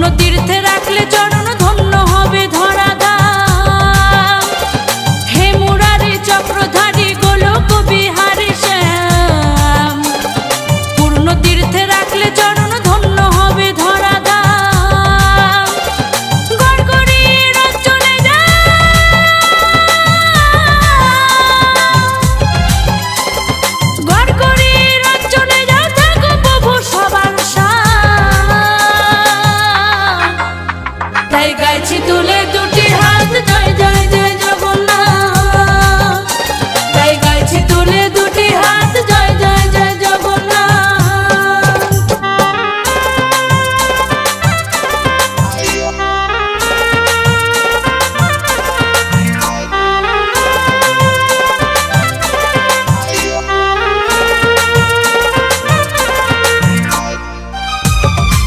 পূর্ণ তীর্থে রাখলে চরণ ধন্য হবে ধরাধাম। হে মুরারি চক্রধারী গোলক বিহারী শ্যাম, পূর্ণ তীর্থে রাখলে চরণ ধন্য হবে ধরাধাম। গড়গড়ির অঞ্চলে গড়গড়ির অঞ্চলে যাও, থাকো প্রভু সবার সাথে। তাই গাইছি তুলে